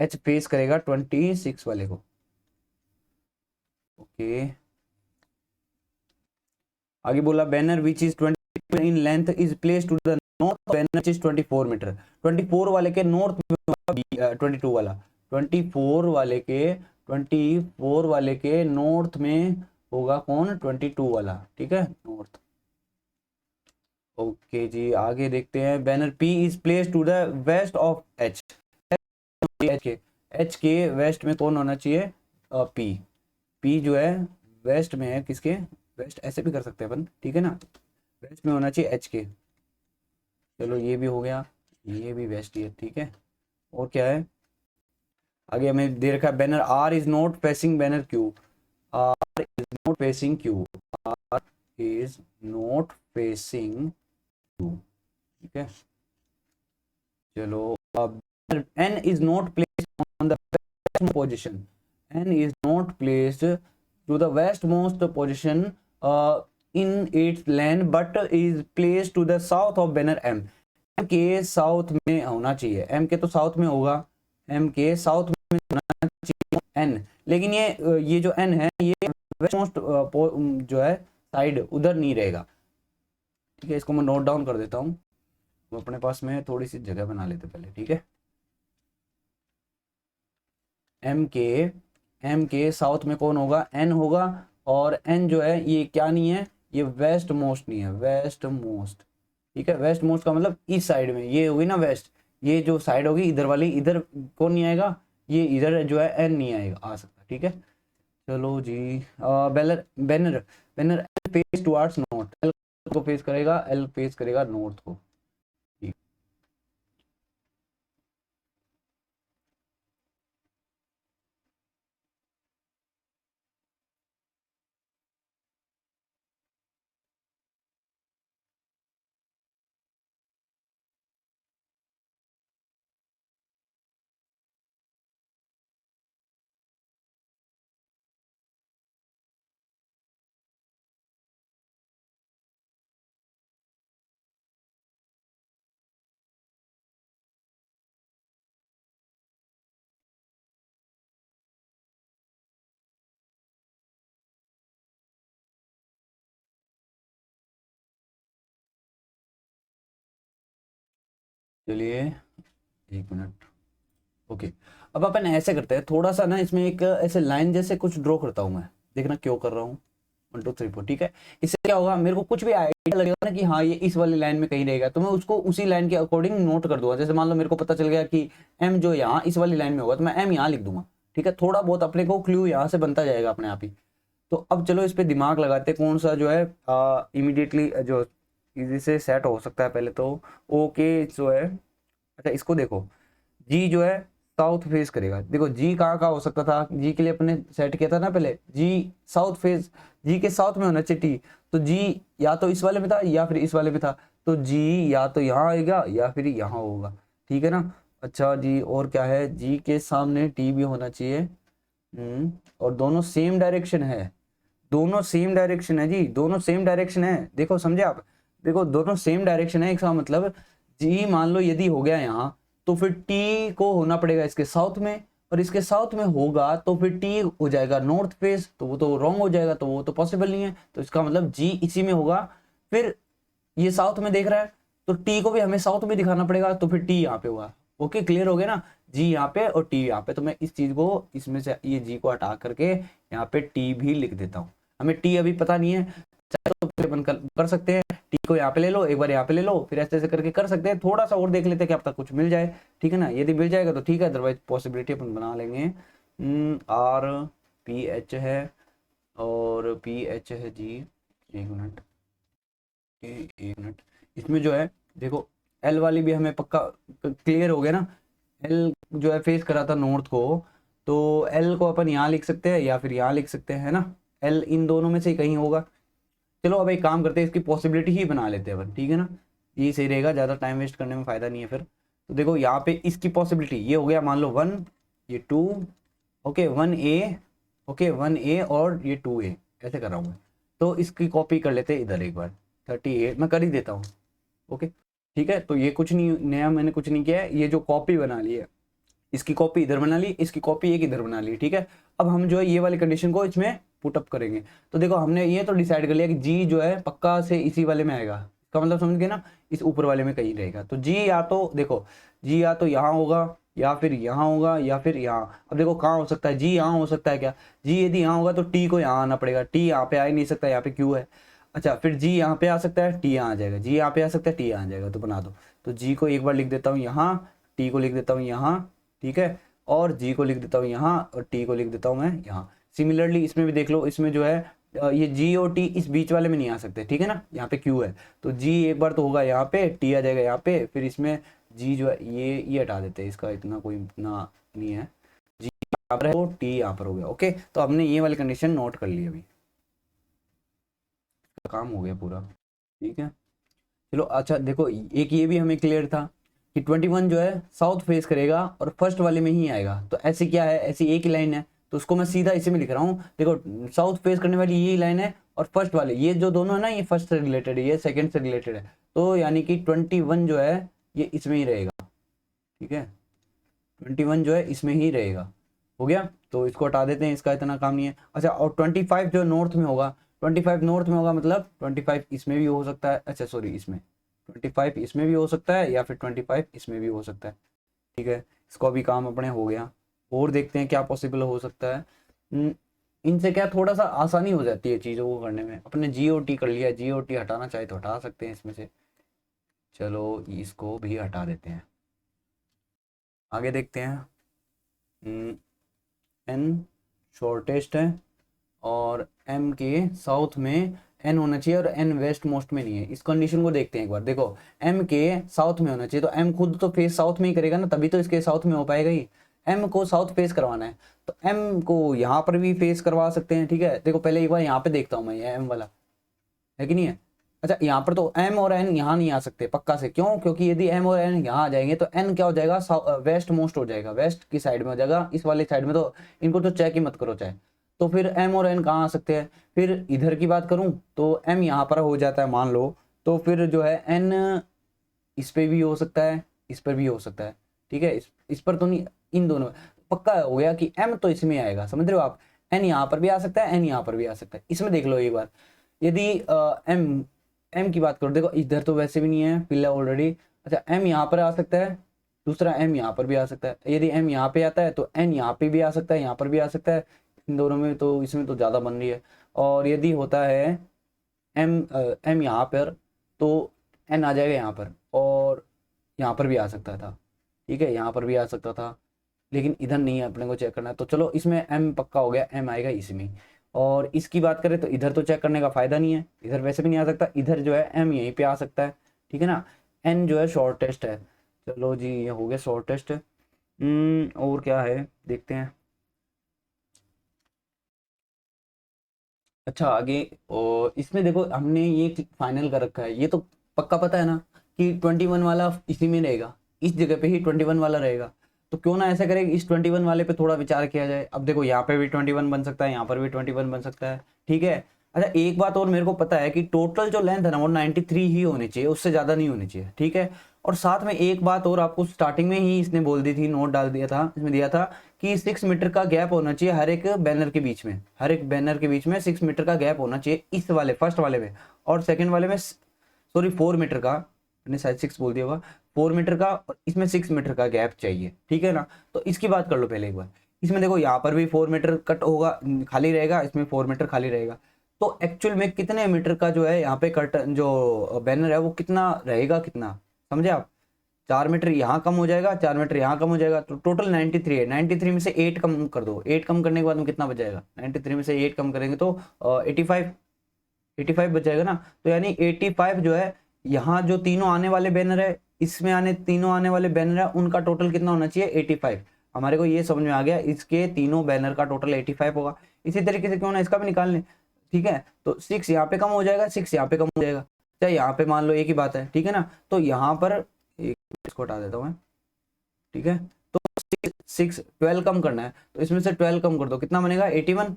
एच फेस करेगा 26 वाले को, ओके। आगे बोला banner which is 20 in length is place to the north, banner is 24 meter, 24 वाले के नॉर्थ में, 22 वाला, 24 वाले के 24 वाले के नॉर्थ में होगा कौन, 22 वाला, ठीक है, नॉर्थ, ओके जी। आगे देखते हैं, banner P is place to the west of H, H के वेस्ट में कौन होना चाहिए, पी, पी जो है वेस्ट में है, किसके वेस्ट, ऐसे भी कर सकते हैं अपन, ठीक है ना, वेस्ट में होना चाहिए एच के, चलो ये भी हो गया, ये भी वेस्ट ही है, ठीक है। और क्या है, आगे हमें दे रखा है banner R is not facing banner Q, R is not facing Q, R is not facing Q, ठीक है। चलो अब N is not placed on the west position, N is not placed to the west most position in its land but is place to the south of banner M, M के साउथ में होना चाहिए, M के तो south में होगा, M के साउथ में होना चाहिए एन, लेकिन ये जो एन है ये वेस्ट मोस्ट जो है साइड उधर नहीं रहेगा, ठीक है, इसको मैं नोट डाउन कर देता हूँ। तो अपने पास में थोड़ी सी जगह बना लेते पहले, ठीक है। एम के साउथ में कौन होगा, एन होगा। और एन जो है ये क्या नहीं है, ये वेस्ट मोस्ट नहीं है, वेस्ट मोस्ट। ठीक है, वेस्ट मोस्ट का मतलब इस साइड में, ये होगी ना वेस्ट, ये जो साइड होगी इधर वाली, इधर कौन नहीं आएगा, ये इधर जो है एन नहीं आएगा, आ सकता। ठीक है, चलो जी। बेलर banner banner L face towards north, L को फेस करेगा, एल फेस करेगा नॉर्थ को। ठीक। चलिए 1 मिनट। ओके, अब अपन ऐसे करते हैं थोड़ा सा ना, इसमें एक ऐसे लाइन जैसे कुछ ड्रॉ करता हूँ मैं, देखना क्यों कर रहा हूँ। 1 2 3 4, ठीक है। इससे क्या होगा, मेरे को कुछ भी आइडिया लगेगा ना कि हाँ ये इस वाली लाइन में कहीं रहेगा, तो मैं उसको उसी लाइन के अकॉर्डिंग नोट कर दूंगा। जैसे मान लो मेरे को पता चल गया कि एम जो यहाँ इस वाली लाइन में होगा, तो मैं एम यहाँ लिख दूंगा। ठीक है, थोड़ा बहुत अपने को क्लू यहाँ से बनता जाएगा अपने आप ही। तो अब चलो इस पे दिमाग लगाते, कौन सा जो है इमीडिएटली जो इजी से सेट हो सकता है। पहले तो ओके जो है, अच्छा इसको देखो, जी जो है साउथ फेस करेगा। देखो जी कहाँ कहाँ हो सकता था, जी के लिए अपने सेट किया था ना पहले, जी साउथ फेस, जी के साउथ में होना चाहिए टी। तो जी या तो इस वाले में था या फिर इस वाले में था, तो जी या तो यहाँ आएगा या फिर यहाँ होगा। ठीक है ना। अच्छा जी, और क्या है, जी के सामने टी भी होना चाहिए। और दोनों सेम डायरेक्शन है, दोनों सेम डायरेक्शन है जी, दोनों सेम डायरेक्शन है। देखो समझे आप, देखो दोनों सेम डायरेक्शन है। इसका मतलब जी मान लो यदि हो गया यहाँ, तो फिर टी को होना पड़ेगा इसके साउथ में, और इसके साउथ में होगा तो फिर टी हो जाएगा नॉर्थ फेस, तो वो तो रॉन्ग हो जाएगा, तो वो तो पॉसिबल नहीं है। तो इसका मतलब जी इसी में होगा। फिर ये साउथ में देख रहा है, तो टी को भी हमें साउथ में दिखाना पड़ेगा, तो फिर टी यहाँ पे होगा। ओके, क्लियर हो गया ना, जी यहाँ पे और टी यहाँ पे। तो मैं इस चीज को इसमें से ये जी को हटा करके यहाँ पे टी भी लिख देता हूँ। हमें टी अभी पता नहीं है, चाहे तो फिर अपन कर सकते हैं, टी को यहाँ पे ले लो, एक बार यहाँ पे ले लो, फिर ऐसे ऐसे करके कर सकते हैं। थोड़ा सा और देख लेते हैं कि अब तक कुछ मिल जाए। ठीक है ना, यदि मिल जाएगा तो ठीक है, अदरवाइज पॉसिबिलिटी अपन बना लेंगे। आर पी एच है और पी एच है जी। 1 मिनट, 1 मिनट। इसमें जो है देखो, एल वाली भी हमें पक्का क्लियर हो गया ना। एल जो है फेस करा था नॉर्थ को, तो एल को अपन यहाँ लिख सकते हैं या फिर यहाँ लिख सकते हैं, है ना। एल इन दोनों में से ही कहीं होगा। चलो अब एक काम करते हैं, इसकी पॉसिबिलिटी ही बना लेते हैं अपन, ठीक है ना। ये सही रहेगा, ज़्यादा टाइम वेस्ट करने में फ़ायदा नहीं है फिर। तो देखो यहाँ पे इसकी पॉसिबिलिटी ये हो गया, मान लो 1, ये 2, ओके 1A, ओके 1A और ये 2A, ऐसे कर रहा हूँ मैं। तो इसकी कॉपी कर लेते हैं इधर एक बार। 38 मैं कर ही देता हूँ। ओके, ठीक है। तो ये कुछ नहीं नया, मैंने कुछ नहीं किया है, ये जो कॉपी बना ली है, इसकी कॉपी इधर बना ली, इसकी कॉपी एक इधर बना ली। ठीक है, अब हम जो है ये वाली कंडीशन को इसमें पुटअप करेंगे। तो देखो हमने ये तो डिसाइड कर लिया कि जी जो है पक्का से इसी वाले में आएगा, इसका मतलब समझ गए ना, इस ऊपर वाले में कहीं रहेगा। तो जी या तो देखो, जी या तो यहाँ होगा या फिर यहाँ होगा या फिर यहाँ। अब देखो कहाँ हो सकता है, जी यहाँ हो सकता है क्या, जी यदि यहाँ होगा तो टी को यहाँ आना पड़ेगा, टी यहाँ पे आ ही नहीं सकता, यहाँ पे क्यू है। अच्छा, फिर जी यहाँ पे आ सकता है, टी यहाँ आ जाएगा, जी यहाँ पे आ सकता है, टी यहाँ आ जाएगा। तो बना दो। तो जी को एक बार लिख देता हूँ यहाँ, टी को लिख देता हूँ यहाँ, ठीक है, और जी को लिख देता हूँ यहाँ और टी को लिख देता हूँ मैं यहाँ। सिमिलरली इसमें भी देख लो, इसमें जो है ये जी और टी इस बीच वाले में नहीं आ सकते, ठीक है ना, यहाँ पे क्यू है। तो जी एक बार तो होगा यहाँ पे, टी आ जाएगा यहाँ पे, फिर इसमें जी जो है ये हटा देते हैं, इसका इतना कोई इतना नहीं है। जी यहाँ पर है तो टी यहाँ पर हो गया। ओके, तो हमने ये वाली कंडीशन नोट कर ली, अभी काम हो गया पूरा। ठीक है, चलो अच्छा देखो, एक ये भी हमें क्लियर था कि 21 जो है साउथ फेस करेगा और फर्स्ट वाले में ही आएगा। तो ऐसी क्या है, ऐसी एक ही लाइन है, तो उसको मैं सीधा इसी में लिख रहा हूँ। देखो साउथ फेस करने वाली यही लाइन है, और फर्स्ट वाले ये जो दोनों है ना, ये फर्स्ट से रिलेटेड है, ये सेकंड से रिलेटेड है। तो यानी कि 21 जो है ये इसमें ही रहेगा। ठीक है, 21 जो है इसमें ही रहेगा। हो गया, तो इसको हटा देते हैं, इसका इतना काम नहीं है। अच्छा, और 25 जो नॉर्थ में होगा, 25 नॉर्थ में होगा, मतलब 25 इसमें भी हो सकता है, अच्छा सॉरी इसमें 25 इसमें भी हो सकता है, या फिर 25 इसमें भी हो सकता है। ठीक है, इसको अभी काम अपने हो गया। और देखते हैं क्या पॉसिबल हो सकता है। इनसे क्या थोड़ा सा आसानी हो जाती है चीज़ों को करने में। अपने GOT कर लिया, GOT हटाना चाहे तो हटा सकते हैं इसमें से। चलो इसको भी हटा देते हैं। आगे देखते हैं। N शॉर्टेस्ट है और M के साउथ में N होना चाहिए और N वेस्ट मोस्ट में नहीं है। इस कंडीशन को देखते हैं एक बार। देखो M के साउथ में होना चाहिए, तो M खुद तो फेस साउथ में ही करेगा ना, तभी तो इसके साउथ में हो पाएगा ही। M को साउथ फेस करवाना है तो M को यहाँ पर भी फेस करवा सकते हैं। ठीक है, देखो पहले एक बार यहाँ पे देखता हूँ मैं, ये M वाला है कि नहीं है। अच्छा यहाँ पर तो M और N यहाँ नहीं आ सकते पक्का से, क्यों? क्योंकि यदि M और N यहाँ आ जाएंगे तो N क्या हो जाएगा, वेस्ट मोस्ट हो जाएगा, वेस्ट की साइड में हो जाएगा, इस वाले साइड में। तो इनको तो चेक ही मत करो चाहे। तो फिर M और N कहाँ आ सकते हैं? फिर इधर की बात करूँ तो M यहाँ पर हो जाता है मान लो, तो फिर जो है N इस पे भी हो सकता है, इस पर भी हो सकता है। ठीक है, इस पर तो नहीं, इन दोनों में पक्का हो गया कि M तो इसमें आएगा, समझ रहे हो आप। N यहाँ पर भी आ सकता है, N यहाँ पर भी आ सकता है। इसमें देख लो एक बार, यदि M की बात करो, देखो इधर तो वैसे भी नहीं है पिल्ला ऑलरेडी। अच्छा M यहाँ पर आ सकता है, दूसरा M यहाँ पर भी आ सकता है। यदि M यहाँ पे आता है तो N यहाँ पे भी आ सकता है, यहाँ पर भी आ सकता है। इन दोनों में तो इसमें तो ज़्यादा बन रही है। और यदि होता है M यहाँ पर तो N आ जाएगा यहाँ पर, और यहाँ पर भी आ सकता था। ठीक है, यहाँ पर भी आ सकता था, लेकिन इधर नहीं है, अपने को चेक करना है। तो चलो इसमें M पक्का हो गया, M आएगा इसमें। और इसकी बात करें तो इधर तो चेक करने का फायदा नहीं है, इधर वैसे भी नहीं आ सकता, इधर जो है M यहीं पे आ सकता है। ठीक है ना, N जो है शॉर्टेस्ट है। चलो जी ये हो गया शॉर्टेस्ट। और क्या है देखते हैं। अच्छा आगे और इसमें देखो हमने ये फाइनल कर रखा है, ये तो पक्का पता है ना कि 21 वाला इसी में रहेगा, इस जगह पे ही 21 वाला रहेगा। तो क्यों ना ऐसा करें, इस 21 वाले पे थोड़ा विचार किया जाए। अब देखो यहाँ पे भी 21 बन सकता है, यहाँ पर भी 21 बन सकता है। ठीक है, अच्छा एक बात और मेरे को पता है कि टोटल जो लेंथ है ना वो 93 ही होनी चाहिए, उससे ज़्यादा नहीं होनी चाहिए। ठीक है, और साथ में एक बात और आपको स्टार्टिंग में ही इसने बोल दी थी, नोट डाल दिया था इसमें, दिया था कि 6 मीटर का गैप होना चाहिए हर एक बैनर के बीच में, हर एक बैनर के बीच में 6 मीटर का गैप होना चाहिए, इस वाले फर्स्ट वाले में। और सेकंड वाले में सॉरी 4 मीटर का, मैंने शायद 6 बोल दिया होगा, 4 मीटर का, और इसमें 6 मीटर का गैप चाहिए। ठीक है ना, तो इसकी बात कर लो पहले एक बार। इसमें देखो यहाँ पर भी 4 मीटर कट होगा, खाली रहेगा, इसमें 4 मीटर खाली रहेगा। तो एक्चुअल में कितने मीटर का जो है यहाँ पे कट जो बैनर है वो कितना रहेगा, कितना समझे आप? 4 मीटर यहाँ कम हो जाएगा, 4 मीटर यहाँ कम हो जाएगा, तो टोटल 93 है। 93 में से 8 कम कर दो, 8 कम करने के बाद में कितना बच जाएगा? 93 में से 8 कम करेंगे तो 85 बच जाएगा ना। तो यानी 85 जो है, यहाँ जो तीनों आने वाले बैनर है, इसमें तीनों आने वाले बैनर है, उनका टोटल कितना होना चाहिए? 85। हमारे को ये समझ में आ गया, इसके तीनों बैनर का टोटल 85 होगा। इसी तरीके से क्यों ना इसका भी निकाल लें। ठीक है, तो 6 यहाँ पे कम हो जाएगा, 6 यहाँ पे कम हो जाएगा, चाहे यहाँ पे मान लो एक ही बात है। ठीक है ना, तो यहाँ पर एक इसको हटा देता हूँ मैं। ठीक है, तो 12 कम करना है, तो इसमें से 12 कम कर दो, कितना बनेगा? 81।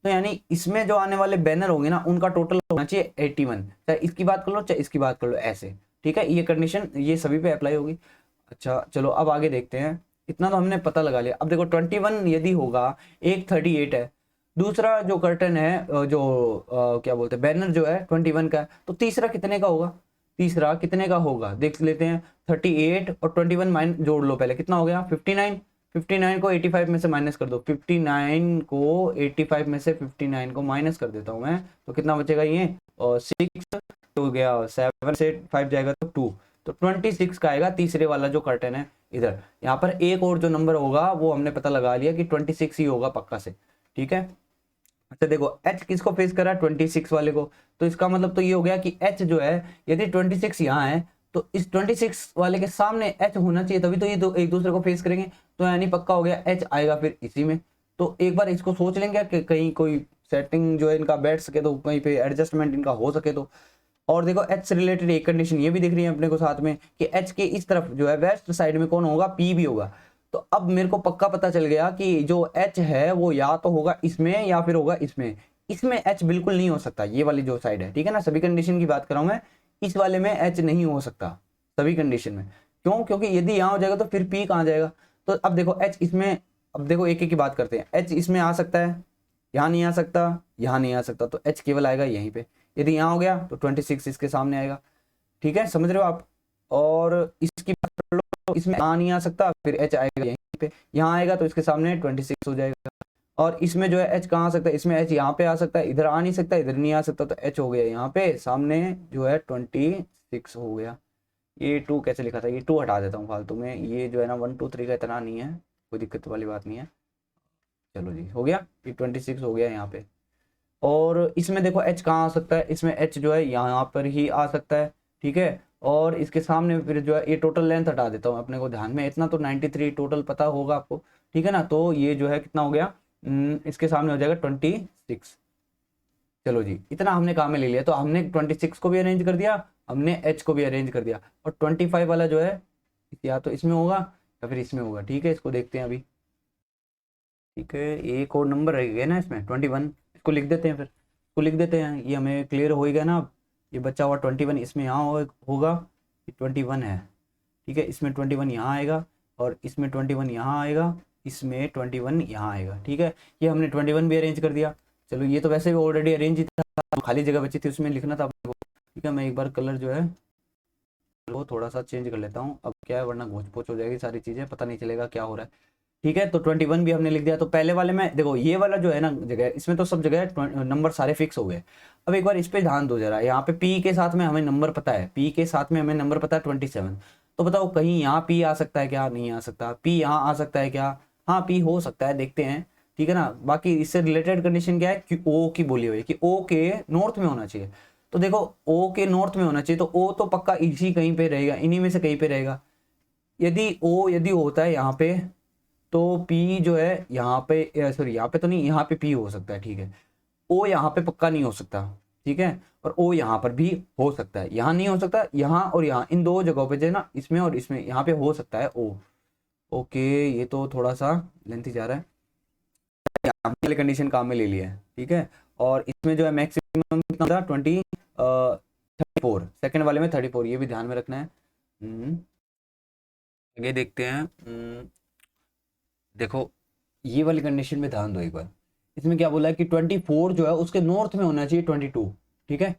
तो यानी इसमें जो आने वाले बैनर होंगे ना उनका टोटल होना चाहिए 81, चाहे इसकी बात कर लो चाहे इसकी बात कर लो, ऐसे। ठीक है, ये कंडीशन ये सभी पे अप्लाई होगी। अच्छा चलो अब आगे देखते हैं। इतना तो हमने पता लगा लिया। अब देखो 21 यदि होगा, एक 38 है, दूसरा जो कर्टन है जो क्या बोलते हैं बैनर जो है 21 का है, तो तीसरा कितने का होगा? तीसरा कितने का होगा देख लेते हैं। 38 और 21 माइन जोड़ लो पहले, कितना हो गया? 59। 59 को 85 में से माइनस कर दो, 59 को 85 में से 59 को माइनस कर देता हूँ मैं, तो कितना बचेगा? ये और 6 तो गया, 7 से 5 जाएगा तो 2, तो 26 का आएगा तीसरे वाला जो कर्टन है इधर। यहाँ पर एक और जो नंबर होगा वो हमने पता लगा लिया कि 26 ही होगा पक्का से। ठीक है, अच्छा देखो H किसको फेस करा? 26 वाले को। तो इसका मतलब तो ये हो गया कि H जो है, यदि 26 यहाँ है तो इस 26 वाले के सामने H होना चाहिए, तभी तो ये दो एक दूसरे को फेस करेंगे। तो यानी पक्का हो गया H आएगा फिर इसी में। तो एक बार इसको सोच लेंगे कि कहीं कोई सेटिंग जो है इनका बैठ सके, तो कहीं पे एडजस्टमेंट इनका हो सके तो। और देखो H से रिलेटेड एक कंडीशन ये भी दिख रही है अपने को साथ में कि H के इस तरफ जो है वेस्ट साइड में कौन होगा? P भी होगा। तो अब मेरे को पक्का पता चल गया कि जो H है वो या तो होगा इसमें या फिर होगा इसमें। इसमें H बिल्कुल नहीं हो सकता, ये वाली जो साइड है। ठीक है ना, सभी कंडीशन की बात कर रहा हूं मैं, इस वाले में H नहीं हो सकता सभी कंडीशन में। क्यों? क्योंकि यदि यहाँ हो जाएगा तो फिर P कहाँ जाएगा? तो अब देखो H इसमें, अब देखो एक एक की बात करते हैं। H इसमें आ सकता है, यहाँ नहीं आ सकता, यहाँ नहीं आ सकता, तो एच केवल आएगा यहीं पे। यदि यहाँ हो गया तो 26 इसके सामने आएगा। ठीक है, समझ रहे हो आप। और इसकी बात कर लो तो इसमें यहाँ नहीं आ सकता, फिर एच आएगा यहीं पे, यहाँ आएगा तो इसके सामने 26 हो जाएगा। और इसमें जो है एच कहाँ आ सकता है, इसमें एच यहाँ पे आ सकता है, इधर आ नहीं सकता, इधर नहीं आ सकता, तो एच हो गया यहाँ पे सामने जो है 26 हो गया। ये 2 कैसे लिखा था, ये 2 हटा देता हूँ फालतू में, ये जो है ना 1 2 3 का इतना नहीं है, कोई दिक्कत वाली बात नहीं है। चलो जी, हो गया, ये 26 हो गया यहाँ पे। और इसमें देखो एच कहाँ आ सकता है, इसमें एच जो है यहाँ पर ही आ सकता है। ठीक है, और इसके सामने फिर जो है ये टोटल लेंथ हटा देता हूँ अपने को ध्यान में, इतना तो 93 टोटल पता होगा आपको। ठीक है ना, तो ये जो है कितना हो गया, इसके सामने हो जाएगा 26। चलो जी, इतना हमने काम में ले लिया। तो हमने 26 को भी अरेंज कर दिया, हमने एच को भी अरेंज कर दिया, और 25 वाला जो है या तो इसमें होगा या फिर इसमें होगा। ठीक है, इसको देखते हैं अभी। ठीक है, एक और नंबर रह गया ना इसमें 21, इसको लिख देते हैं, फिर इसको लिख देते हैं, ये हमें क्लियर हो गया ना अब। ये बचा हुआ 21 इसमें यहाँ होगा, 21 है। ठीक है, इसमें 21 यहाँ आएगा, और इसमें 21 यहाँ आएगा, इसमें 21 यहाँ आएगा। ठीक है, ये हमने 21 भी अरेंज कर दिया। चलो, ये तो वैसे भी ऑलरेडी अरेंज ही था, खाली जगह बची थी उसमें लिखना था अपने को। ठीक है, मैं एक बार कलर जो है वो थोड़ा सा चेंज कर लेता हूँ, अब क्या है, वरना घोच पोच हो जाएगी सारी चीज़ें, पता नहीं चलेगा क्या हो रहा है। ठीक है, तो 21 भी हमने लिख दिया। तो पहले वाले में देखो, ये वाला जो है ना जगह, इसमें तो सब जगह नंबर सारे फिक्स हो गए। अब एक बार इस पे ध्यान दो जरा, यहाँ पे पी के साथ में हमें नंबर पता है, पी के साथ में हमें नंबर पता है 27। तो बताओ कहीं यहाँ पी आ सकता है क्या, नहीं आ सकता, पी यहाँ आ सकता है क्या, हाँ पी हो सकता है, देखते हैं। ठीक है ना, बाकी इससे रिलेटेड कंडीशन क्या है कि ओ की बोली हुई है कि ओ के नॉर्थ में होना चाहिए। तो देखो ओ के नॉर्थ में होना चाहिए, तो ओ तो पक्का इसी कहीं पे रहेगा, इन्हीं में से कहीं पे रहेगा। यदि होता है यहाँ पे, तो P जो है यहाँ पे, सॉरी यहाँ पे तो नहीं, यहाँ पे P हो सकता है। ठीक है, O यहाँ पे पक्का नहीं हो सकता। ठीक है, और O यहाँ पर भी हो सकता है, यहाँ नहीं हो सकता, यहाँ और यहाँ इन दो जगहों पे जो है ना, इसमें और इसमें, यहाँ पे हो सकता है O। ओके, ये तो थोड़ा सा लेंथी जा रहा है, यहाँ वाली कंडीशन काम में ले लिया है। ठीक है, और इसमें जो है मैक्सिमम कितना था 34, सेकेंड वाले में 34, ये भी ध्यान में रखना है। आगे देखते हैं। देखो, ये वाली कंडीशन में ध्यान दो एक बार, इसमें क्या बोला है कि 24 जो है उसके नॉर्थ में होना चाहिए 22। ठीक है,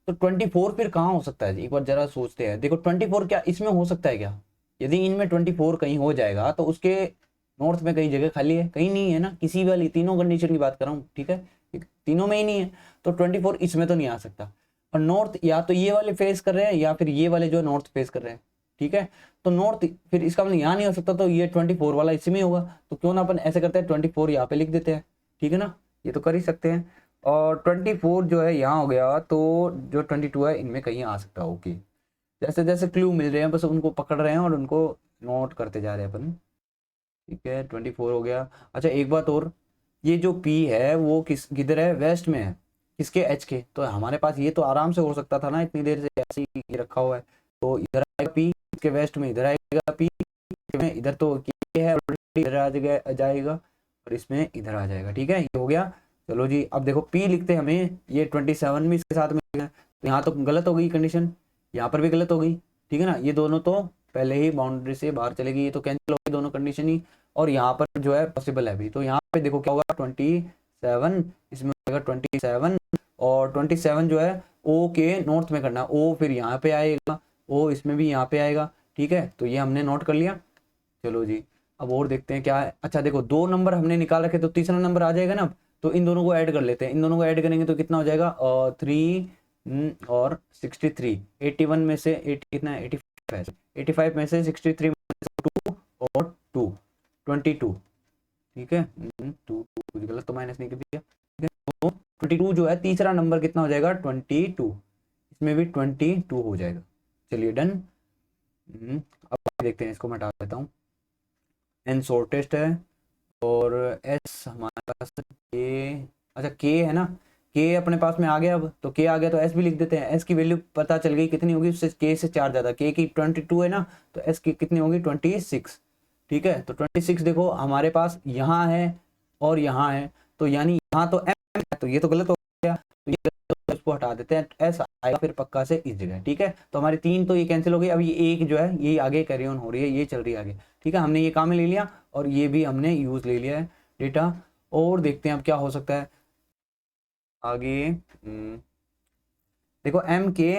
तो 24 फिर कहाँ हो सकता है, एक बार जरा सोचते हैं। देखो 24 क्या इसमें हो सकता है क्या, यदि इनमें 24 कहीं हो जाएगा तो उसके नॉर्थ में कहीं जगह खाली है, कहीं नहीं है ना, किसी वाली तीनों कंडीशन की बात कर रहा हूँ। ठीक है, तीनों में ही नहीं है, तो 24 इसमें तो नहीं आ सकता। और नॉर्थ या तो ये वाले फेस कर रहे हैं, या फिर ये वाले जो है नॉर्थ फेस कर रहे हैं। ठीक है, तो नॉर्थ फिर इसका मतलब यहाँ नहीं हो सकता, तो ये 24 वाला इसमें होगा। तो क्यों ना अपन ऐसे करते हैं, 24 यहाँ पे लिख देते हैं। ठीक है ना, ये तो कर ही सकते हैं। और 24 जो है यहाँ हो गया, तो जो 22 है इनमें कहीं आ सकता है। ओके, जैसे जैसे क्लू मिल रहे हैं बस उनको पकड़ रहे हैं और उनको नोट करते जा रहे हैं अपन। ठीक है, 24 हो गया। अच्छा एक बात और, ये जो पी है वो किधर है, वेस्ट में है, किसके, एच के। तो हमारे पास ये तो आराम से हो सकता था ना, इतनी देर से ऐसे ही रखा हुआ है। तो इधर आएगा पी, इसके वेस्ट में इधर आएगा पी, इधर तो के है ऑलरेडी, इधर आ जाएगा, और इसमें इधर आ जाएगा। ठीक है, ये हो गया। चलो जी, अब देखो पी लिखते हैं हमें, ये 27 भी इसके साथ में है, तो यहाँ तो गलत हो गई कंडीशन, यहाँ पर भी गलत हो गई। ठीक है ना, ये दोनों तो पहले ही बाउंड्री से बाहर चलेगी, ये तो कैंसिल हो गई दोनों कंडीशन ही। और यहाँ पर जो है पॉसिबल है अभी, तो यहाँ पे देखो क्या होगा 27, इसमें होगा 27, और 27 जो है ओ के नॉर्थ में करना, ओ फिर यहाँ पे आएगा, ओ इसमें भी यहाँ पे आएगा। ठीक है, तो ये हमने नोट कर लिया। चलो जी, अब और देखते हैं क्या है। अच्छा देखो, 2 नंबर हमने निकाल रखे, तो तीसरा नंबर आ जाएगा ना। तो इन दोनों को ऐड कर लेते हैं, इन दोनों को ऐड करेंगे तो कितना हो जाएगा, 3 और 63, 81 में से 80 कितना है, 85 है, 85 में से 63 में से 2 और 2, 22। ठीक है, 2 गलत तो माइनस नहीं कर दिया। ठीक है, तो 22 जो है तीसरा नंबर कितना हो जाएगा, 22, इसमें भी 22 हो जाएगा। चलिए डन। अब देखते हैं, इसको मैं हटा देता हूँ, एन शॉर्टेस्ट है, और एस हमारे पास के, अच्छा के है ना, के अपने पास में आ गया। अब तो के आ गया तो एस भी लिख देते हैं। एस की वैल्यू पता चल गई कितनी होगी, उससे के से 4 ज़्यादा, के की 22 है ना, तो एस की कितनी होगी 26। ठीक है, तो 26 देखो हमारे पास यहाँ है और यहाँ है, तो यानी यहाँ तो एम है, तो ये तो गलत हो गया, तो ये तो इसको हटा देते हैं, एस आएगा फिर पक्का से इस जगह। ठीक है, तो हमारी 3 तो ये कैंसिल हो गई, अब ये एक जो है ये आगे कैरी ऑन हो रही है, ये चल रही है आगे। ठीक है, हमने ये काम में ले लिया, और ये भी हमने यूज ले लिया है डेटा। और देखते हैं अब क्या हो सकता है। आगे देखो एम के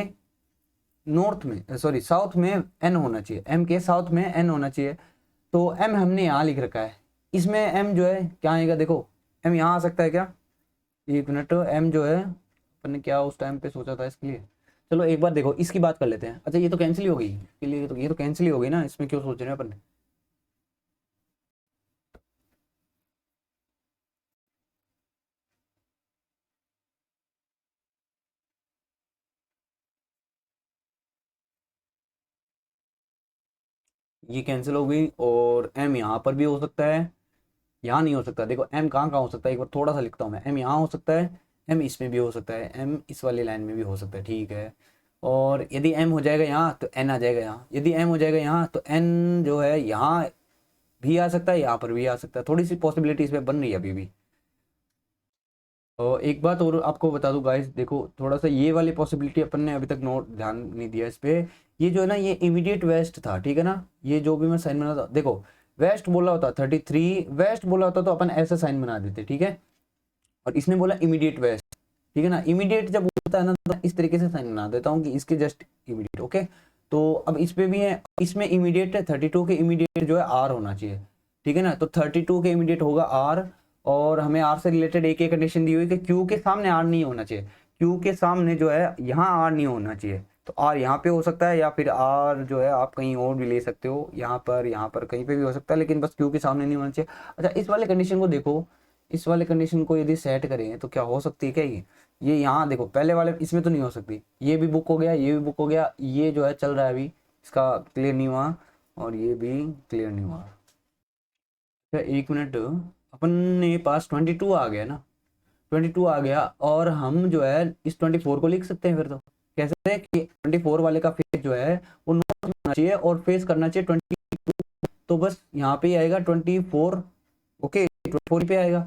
नॉर्थ में, सॉरी साउथ में एन होना चाहिए, एम के साउथ में एन होना चाहिए। तो एम हमने यहाँ लिख रखा है, इसमें एम जो है क्या आएगा, देखो एम यहाँ आ सकता है क्या, एक मिनट, एम जो है अपन ने क्या उस टाइम पे सोचा था इसके लिए। चलो एक बार देखो इसकी बात कर लेते हैं। अच्छा ये तो कैंसिल ही हो गई इसके लिए, तो ये तो कैंसिल ही हो गई ना, इसमें क्यों सोच रहे हैं अपन। ये कैंसिल हो गई, और एम यहाँ पर भी हो सकता है, यहाँ नहीं हो सकता। देखो एम कहाँ कहाँ हो सकता है, एक बार थोड़ा सा लिखता हूँ मैं, एम यहाँ हो सकता है, एम इसमें भी हो सकता है, एम इस वाली लाइन में भी हो सकता है, ठीक है। और यदि एम हो जाएगा यहाँ तो एन आ जाएगा यहाँ, यदि एम हो जाएगा यहाँ तो एन जो है यहाँ भी आ सकता है, यहाँ पर भी आ सकता है, थोड़ी सी पॉसिबिलिटी इसमें बन रही है अभी भी। और एक बात और आपको बता दूं गाइस, देखो थोड़ा सा ये वाली पॉसिबिलिटी अपन ने अभी तक नोट ध्यान नहीं दिया इस पे। ये जो है ना, ये इमीडिएट वेस्ट था, ठीक है ना, ये जो भी मैं साइन बना था, देखो वेस्ट बोला होता 33 वेस्ट बोला होता तो अपन ऐसा साइन बना देते, ठीक है। और इसने बोला इमीडिएट वेस्ट, ठीक है ना, इमीडिएट जब होता है ना तो इस तरीके से साइन बना देता हूँ कि इसके जस्ट इमीडिएट, ओके। तो अब इस पे भी है, इसमें इमीडिएट है 32 के इमीडिएट जो है आर होना चाहिए, ठीक है ना। तो 32 के इमीडिएट होगा आर, और हमें आर से रिलेटेड एक कंडीशन दी हुई कि क्यू के सामने आर नहीं होना चाहिए, क्यू के सामने जो है यहाँ आर नहीं होना चाहिए। तो आर यहाँ पे हो सकता है, या फिर आर जो है आप कहीं और भी ले सकते हो, यहाँ पर कहीं पे भी हो सकता है, लेकिन बस क्यू के सामने नहीं होना चाहिए। अच्छा इस वाले कंडीशन को देखो, इस वाले कंडीशन को यदि सेट करें तो क्या हो सकती है क्या, ये यहाँ देखो पहले वाले इसमें तो नहीं हो सकती, ये भी बुक हो गया, ये भी बुक हो गया, ये जो है चल रहा है अभी, इसका क्लियर नहीं हुआ, और ये भी क्लियर नहीं हुआ। तो एक मिनट, अपन ने पास 22 आ गया ना, 22 आ गया, और हम जो है इस 24 को लिख सकते हैं फिर, तो कैसे कि 24 वाले का फेस जो है वो नॉर्थ में होना चाहिए और फेस करना चाहिए 22, तो बस यहाँ पे ही आएगा 24, ओके 24 पे आएगा।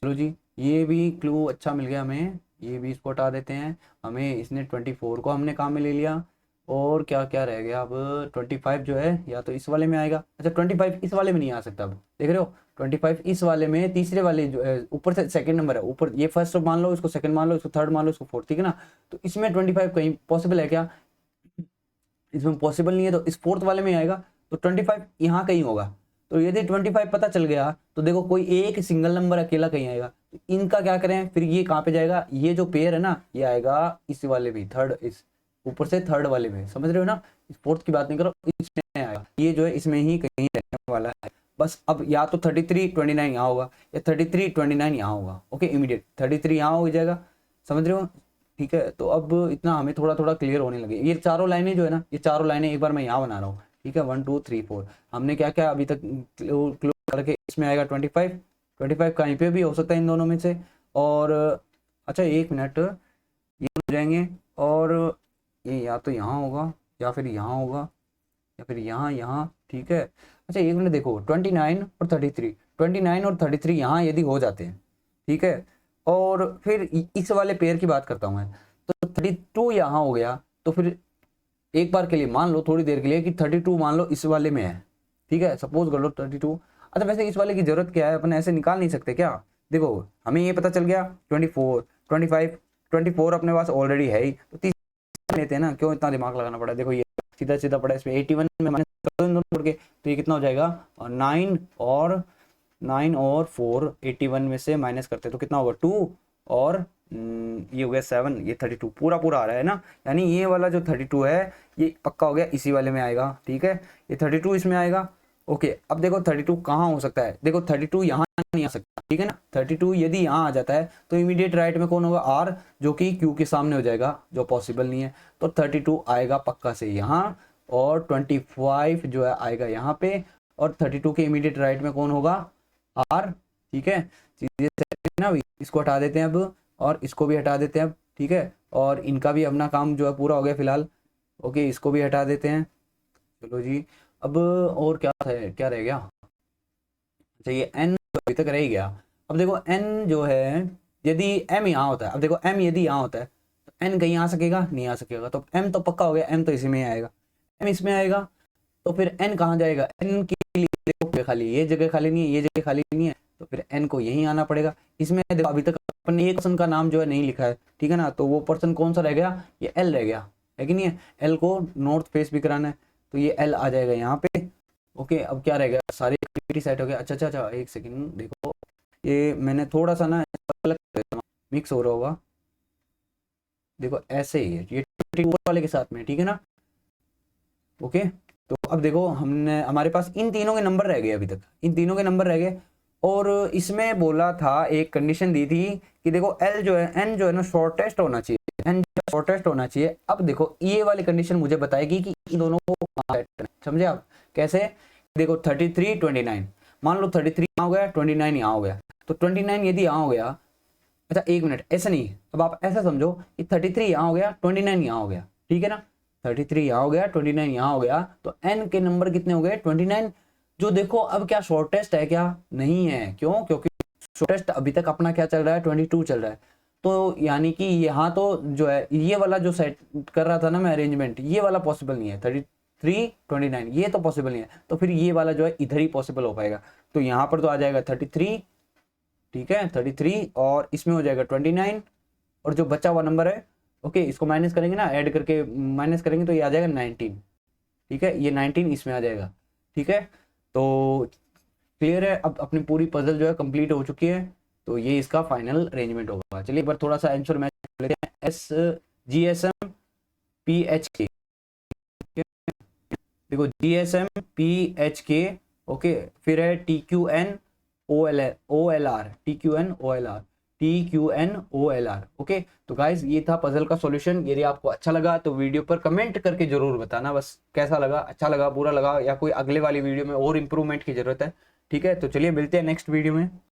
चलो जी, ये भी क्लू अच्छा मिल गया हमें, ये भी इसको हटा देते हैं, हमें इसने 24 को हमने काम में ले लिया। और क्या क्या रह गया अब, 25 जो है या तो इस वाले में आएगा, अच्छा 25 इस वाले में नहीं आ सकता, अब देख रहे हो 25 इस वाले में, तीसरे वाले जो ऊपर से सेकंड नंबर है, ऊपर ये फर्स्ट मान लो, इसको सेकंड मान लो, इसको थर्ड मान लो, इसको फोर्थ, ठीक है ना। तो इसमें 25 कहीं पॉसिबल है क्या, इसमें पॉसिबल नहीं है, तो इस फोर्थ वाले में आएगा, तो 25 यहाँ कहीं होगा। तो यदि 25 पता चल गया तो देखो कोई एक सिंगल नंबर अकेला कहीं आएगा, तो इनका क्या करें फिर, ये कहाँ पे जाएगा, ये जो पेयर है ना ये आएगा इस वाले भी, थर्ड इस ऊपर से थर्ड वाले में, समझ रहे हो ना, इस फोर्थ की बात नहीं करो, इसमें आएगा, ये जो है इसमें ही कहीं रहने वाला है। बस अब या तो 33 29 यहाँ होगा, या 33 29 यहाँ होगा, ओके इमीडिएट 33 यहाँ हो जाएगा, समझ रहे हो, ठीक है। तो अब इतना हमें थोड़ा थोड़ा क्लियर होने लगे, ये चारों लाइनें जो है ना, ये चारों लाइनें एक बार मैं यहाँ बना रहा हूँ, ठीक है, 1 2 3 4 हमने क्या क्या अभी तक क्लोज करके, इसमें आएगा 25, 25 कहीं पे भी हो सकता है इन दोनों में से। और अच्छा एक मिनट, ये हो जाएंगे, और ये या तो यहाँ होगा, या फिर यहाँ होगा, या फिर यहाँ यहाँ, ठीक है। अच्छा एक मिनट देखो, 29 और 33, 29 और 33 यहाँ यदि हो जाते हैं, ठीक है, और फिर इस वाले पेयर की बात करता हूँ मैं, तो 32 यहाँ हो गया, तो फिर एक बार के लिए मान लो, थोड़ी देर के लिए कि 32 मान लो इस वाले में है, ठीक है, सपोज कर लो 32। अच्छा वैसे इस वाले की जरूरत क्या है, अपन ऐसे निकाल नहीं सकते क्या, देखो हमें ये पता चल गया 24 25, 24 अपने पास ऑलरेडी है ही, तो तीसरा लेते हैं ना, क्यों इतना दिमाग लगाना पड़ा, देखो ये सीधा सीधा पड़ा, इसमें 81 में माइनस कर दो इन दोनों जोड़ के, तो ये कितना हो जाएगा, और 9 और 4 81 में से माइनस करते तो कितना होगा 2, और ये हो गया 7, ये 32 पूरा पूरा आ रहा है ना, यानी ये वाला जो 32 है ये पक्का हो गया इसी वाले में आएगा, ठीक है, ये 32 इसमें आएगा, ओके। अब देखो 32 कहाँ हो सकता है, देखो 32 यहाँ नहीं आ सकता, ठीक है ना, 32 यदि यहाँ आ जाता है तो इमीडिएट राइट में कौन होगा, आर, जो कि क्यू के सामने हो जाएगा, जो पॉसिबल नहीं है। तो 32 आएगा पक्का से यहाँ, और 25 जो है आएगा यहाँ पे, और 32 के इमीडिएट राइट में कौन होगा, आर, ठीक है। चीजें सेट है ना, अभी इसको हटा देते हैं अब, और इसको भी हटा देते हैं अब, ठीक है, और इनका भी अपना काम जो है पूरा हो गया फिलहाल, ओके इसको भी हटा देते हैं। चलो जी, अब और क्या है, क्या रह गया, अच्छा ये एन अभी तक रह ही गया। अब देखो एन जो है, यदि एम यहाँ होता है, अब देखो एम यदि यहाँ होता है तो एन कहीं आ सकेगा, नहीं आ सकेगा, तो एम तो पक्का हो गया, एम तो इसी में ही आएगा, एम इसमें आएगा, तो फिर एन कहाँ जाएगा, एन के लिए देखो खाली, ये जगह खाली नहीं है, ये जगह खाली नहीं है, तो फिर एन को यहीं आना पड़ेगा। इसमें देखो अभी तक अपन एक पर्सन का नाम जो है नहीं लिखा है, ठीक है ना, तो वो पर्सन कौन सा रह गया, ये एल रह गया, है कि नहीं है। एल को नॉर्थ फेस भी कराना है, तो ये एल आ जाएगा यहाँ पे। ओके, अब क्या रह गया, सारी एक्टिविटी सेट हो गया। अच्छा अच्छा अच्छा, एक सेकंड देखो, ये मैंने थोड़ा सा ना अलग मिक्स हो रहा होगा, देखो ऐसे ही है ये ऊपर वाले के साथ में, ठीक है ना। ओके, तो अब देखो हमने, हमारे पास इन तीनों के नंबर रह गए, अभी तक इन तीनों के नंबर रह गए। और इसमें बोला था, एक कंडीशन दी थी कि देखो एल जो है, एन जो है ना शॉर्टेस्ट होना चाहिए, एन शॉर्टेस्ट होना चाहिए। अब देखो ये वाली कंडीशन मुझे बताएगी कि इन दोनों को समझे आप कैसे। देखो 33 29, मान लो 33 यहाँ हो गया, 29 यहाँ हो गया, तो 29 यदि यहाँ हो गया, अच्छा एक मिनट, ऐसा नहीं, अब आप ऐसा समझो कि 33 यहाँ हो गया, 29 यहाँ हो गया, ठीक है ना। 33 यहाँ हो गया, 29 यहाँ हो गया, तो एन के नंबर कितने हो गए, 29। जो देखो अब क्या शॉर्टेस्ट है क्या, नहीं है, क्यों, क्योंकि शॉर्टेस्ट अभी तक अपना क्या चल रहा है, 22 चल रहा है। तो यानी कि यहाँ तो जो है ये वाला जो सेट कर रहा था ना मैं अरेंजमेंट, ये वाला पॉसिबल नहीं है, 33 29 ये तो पॉसिबल नहीं है, तो फिर ये वाला जो है इधर ही पॉसिबल हो पाएगा। तो यहाँ पर तो आ जाएगा 33, ठीक है 33, और इसमें हो जाएगा 29, और जो बचा हुआ नंबर है, ओके इसको माइनस करेंगे ना, ऐड करके माइनस करेंगे तो ये आ जाएगा 19, ठीक है, ये 19 इसमें आ जाएगा, ठीक है। तो क्लियर है, अब अपनी पूरी पजल जो है कंप्लीट हो चुकी है, तो ये इसका फाइनल अरेंजमेंट होगा। चलिए एक बार थोड़ा सा आंसर मैच कर लेते हैं। S G S M P H के, देखो G S M P H के, ओके, फिर है T Q N O L R, T Q N O L R, T Q N O L R. Okay, तो guys ये था puzzle का solution. यदि आपको अच्छा लगा तो वीडियो पर कमेंट करके जरूर बताना, बस कैसा लगा, अच्छा लगा, बुरा लगा, या कोई अगले वाली वीडियो में और इंप्रूवमेंट की जरूरत है। ठीक है, तो चलिए मिलते हैं नेक्स्ट वीडियो में।